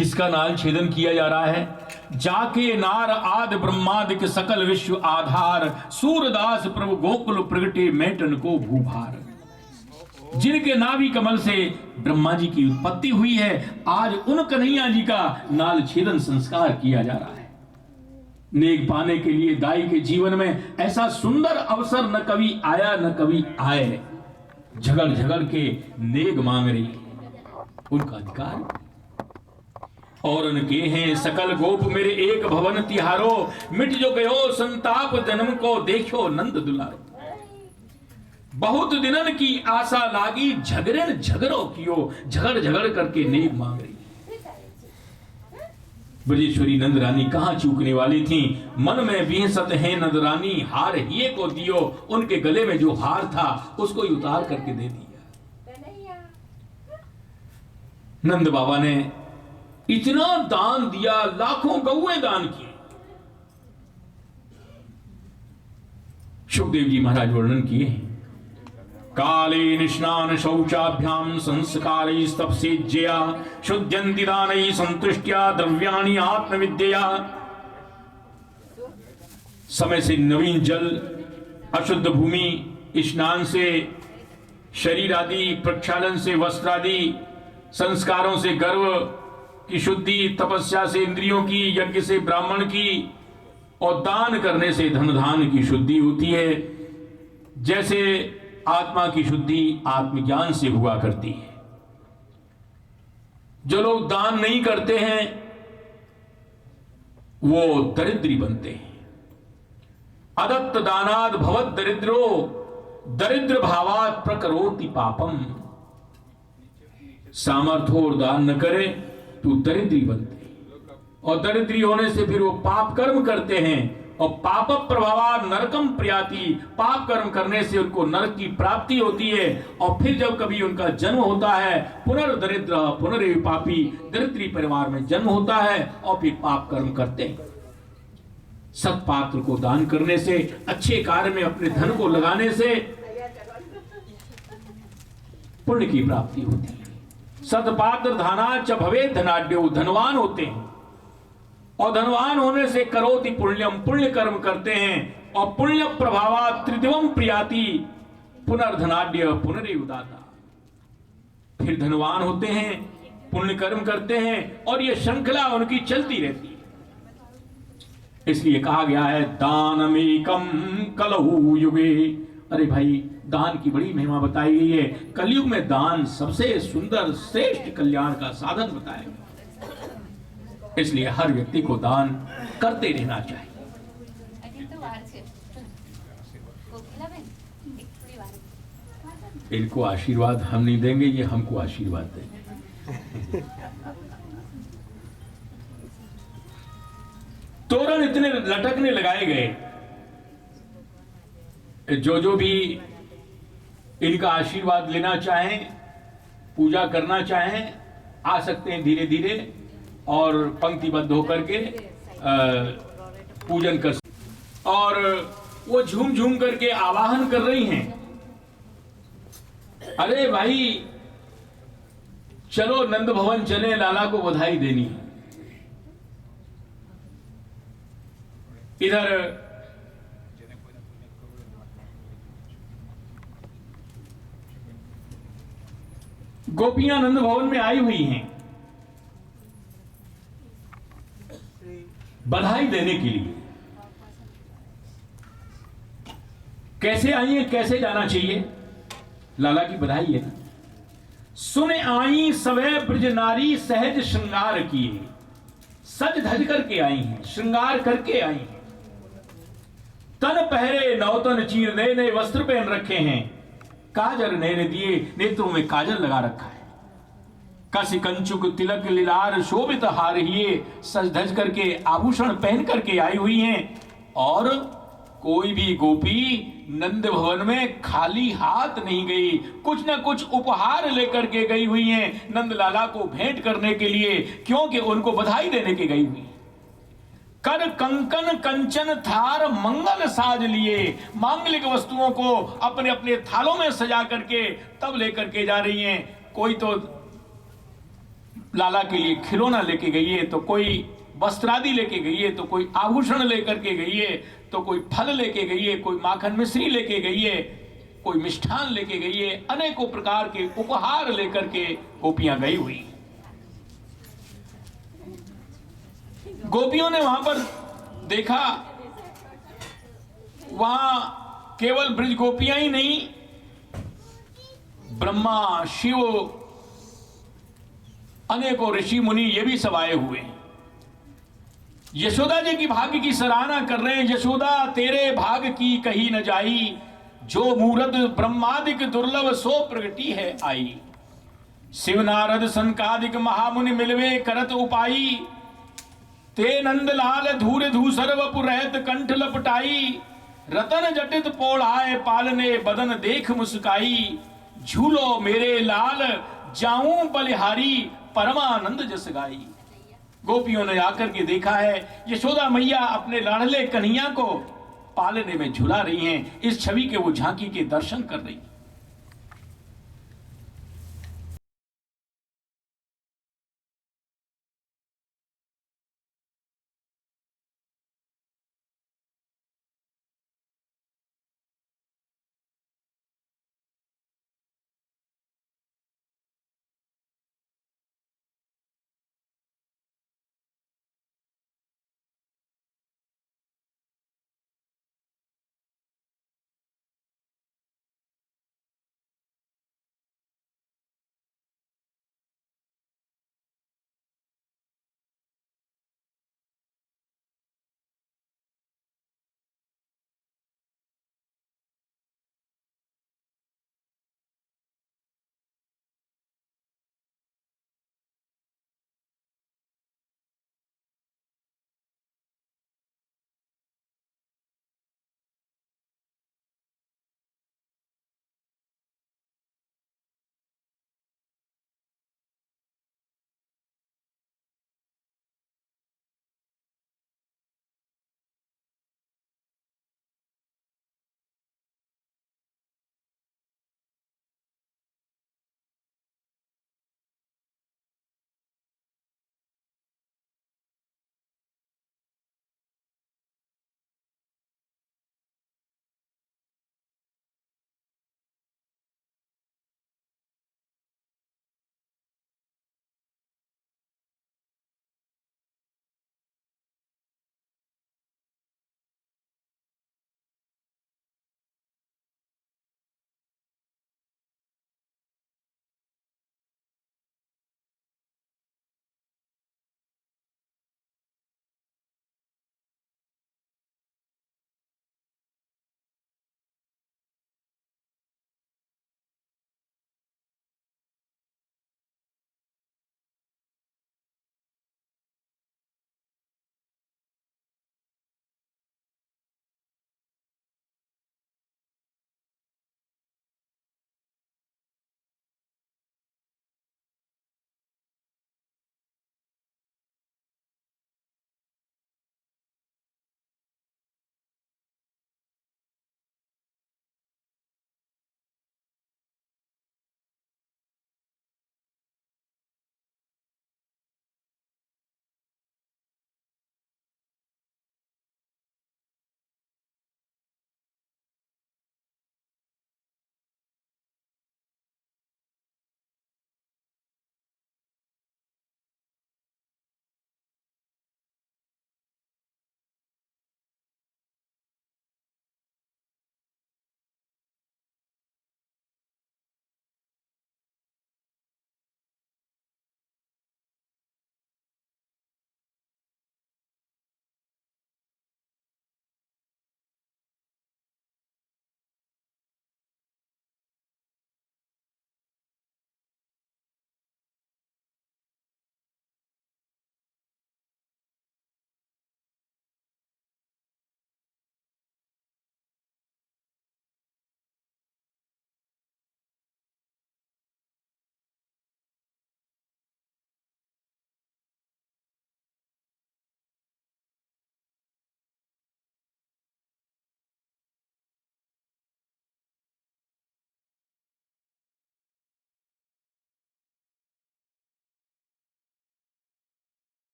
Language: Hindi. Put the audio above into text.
किसका नाल छेदन किया जा रहा है? जाके नार आदि ब्रह्मादि सकल विश्व आधार, सूरदास प्रभु गोकुल प्रगटे मैटन को भूभार। जिनके नाभि कमल से ब्रह्मा जी की उत्पत्ति हुई है, आज उन कन्हैया जी का नाल छेदन संस्कार किया जा रहा है। नेक पाने के लिए दाई के जीवन में ऐसा सुंदर अवसर न कभी आया न कभी आए। झगड़ झगड़ के नेक मांग रही, उनका अधिकार। और उनके हैं सकल गोप मेरे एक भवन तिहारो, मिट जो गयो संताप जन्म को देखो नंद दुलारो। बहुत दिनन की आशा लागी झगड़न झगड़ो कियो, झगड़ झगड़ करके नेक मांग रही। ब्रजेश्वरी नंद रानी कहां चूकने वाली थी? मन में विहसत है नंद रानी, हार हिये को दियो। उनके गले में जो हार था उसको ही उतार करके दे दिया। नंद बाबा ने इतना दान दिया, लाखों गौएं दान किए। सुखदेव जी महाराज वर्णन किए हैं, काले निष्णान शौचाभ्याम संस्कारै तपसेज्यया, शुद्ध्यन्ति दानै संतुष्ट्या द्रव्याणि आत्मविद्यया। समय से नवीन जल, अशुद्ध भूमि, स्नान से शरीर आदि, प्रक्षालन से वस्त्र आदि, संस्कारों से गर्व की शुद्धि, तपस्या से इंद्रियों की, यज्ञ से ब्राह्मण की, और दान करने से धन धान की शुद्धि होती है। जैसे आत्मा की शुद्धि आत्मज्ञान से हुआ करती है। जो लोग दान नहीं करते हैं वो दरिद्री बनते हैं। अदत्त दानाद भवत दरिद्रो, दरिद्र भावात प्रकरोति पापम। सामर्थ्य और दान न करे तो दरिद्री बनते हैं, और दरिद्री होने से फिर वो पाप कर्म करते हैं, और पाप प्रभावा नरकम प्रयाति। पाप कर्म करने से उनको नरक की प्राप्ति होती है, और फिर जब कभी उनका जन्म होता है, पुनर्दरिद्र पुनरेव पापी, दरिद्री परिवार में जन्म होता है और फिर पाप कर्म करते हैं। सत्पात्र को दान करने से, अच्छे कार्य में अपने धन को लगाने से पुण्य की प्राप्ति होती है। सत्पात्र धना च भवे धनाढ्यो, धनवान होते हैं, और धनवान होने से करोति पुण्यम, पुण्य कर्म करते हैं, और पुण्य प्रभावा त्रिदिवम प्रियाति, पुनर्धनाढ्य पुनरेव दाता। फिर धनवान होते हैं, पुण्य कर्म करते हैं, और यह श्रृंखला उनकी चलती रहती है। इसलिए कहा गया है दानमेकम कलहु युगे। अरे भाई, दान की बड़ी महिमा बताई गई है। कलयुग में दान सबसे सुंदर श्रेष्ठ कल्याण का साधन बताया गया। इसलिए हर व्यक्ति को दान करते रहना चाहिए। इनको आशीर्वाद हम नहीं देंगे, ये हमको आशीर्वाद देंगे। तोरण इतने लटकने लगाए गए, जो भी इनका आशीर्वाद लेना चाहें, पूजा करना चाहें, आ सकते हैं धीरे धीरे, और पंक्तिबद्ध होकर के पूजन कर। और वो झूम झूम करके आवाहन कर रही हैं, अरे भाई चलो नंद भवन चले, लाला को बधाई देनी है। इधर गोपियां नंद भवन में आई हुई हैं बधाई देने के लिए। कैसे आई है, कैसे जाना चाहिए? लाला की बधाई है ना। सुने आई सवै ब्रज नारी सहज श्रृंगार किए, सज धज करके आई हैं, श्रृंगार करके आई हैं। तन पहरे नौतन चीर, नए नए वस्त्र पहन रखे हैं, काजर नैने दिए, नेत्रों में काजल लगा रखा है। कसी कंचुक तिलक लीलार शोभित हारहिए, सज धज करके आभूषण पहन करके आई हुई हैं। और कोई भी गोपी नंद भवन में खाली हाथ नहीं गई, कुछ ना कुछ उपहार लेकर के गई हुई हैं नंद लाला को भेंट करने के लिए, क्योंकि उनको बधाई देने के गई हुई। कर कंकन कंचन थार मंगल साज लिए, मांगलिक वस्तुओं को अपने अपने थालों में सजा करके तब लेकर के जा रही हैं। कोई तो लाला के लिए खिलौना लेके गई है, तो कोई वस्त्रादि लेके गई है, तो कोई आभूषण लेकर के गई है, तो कोई फल लेके गई है, कोई माखन मिश्री लेके गई है, कोई मिष्ठान लेके गई है, अनेकों प्रकार के उपहार लेकर के गोपियां गई हुई। गोपियों ने वहां पर देखा, वहां केवल ब्रज गोपियां ही नहीं, ब्रह्मा, शिव, अनेकों ऋषि मुनि ये भी सब आए हुए हैं। यशोदा जी की भाग्य की सराहना कर रहे हैं। यशोदा तेरे भाग की कही न जाई, जो मूरत ब्रह्मादिक दुर्लभ सो प्रगटी है आई। शिव नारद सनकादिक महामुनि मिलवे करत उपाई, ते नंदलाल धूर धूसर वपु रहत कंठ लपटाई। रतन जटित पोढ़ाए पालने बदन देख मुस्काई, झूलो मेरे लाल जाऊं बलिहारी परमानंद जस गाई। गोपियों ने आकर के देखा है यशोदा मैया अपने लाडले कन्हैया को पालने में झुला रही हैं। इस छवि के वो झांकी के दर्शन कर रही।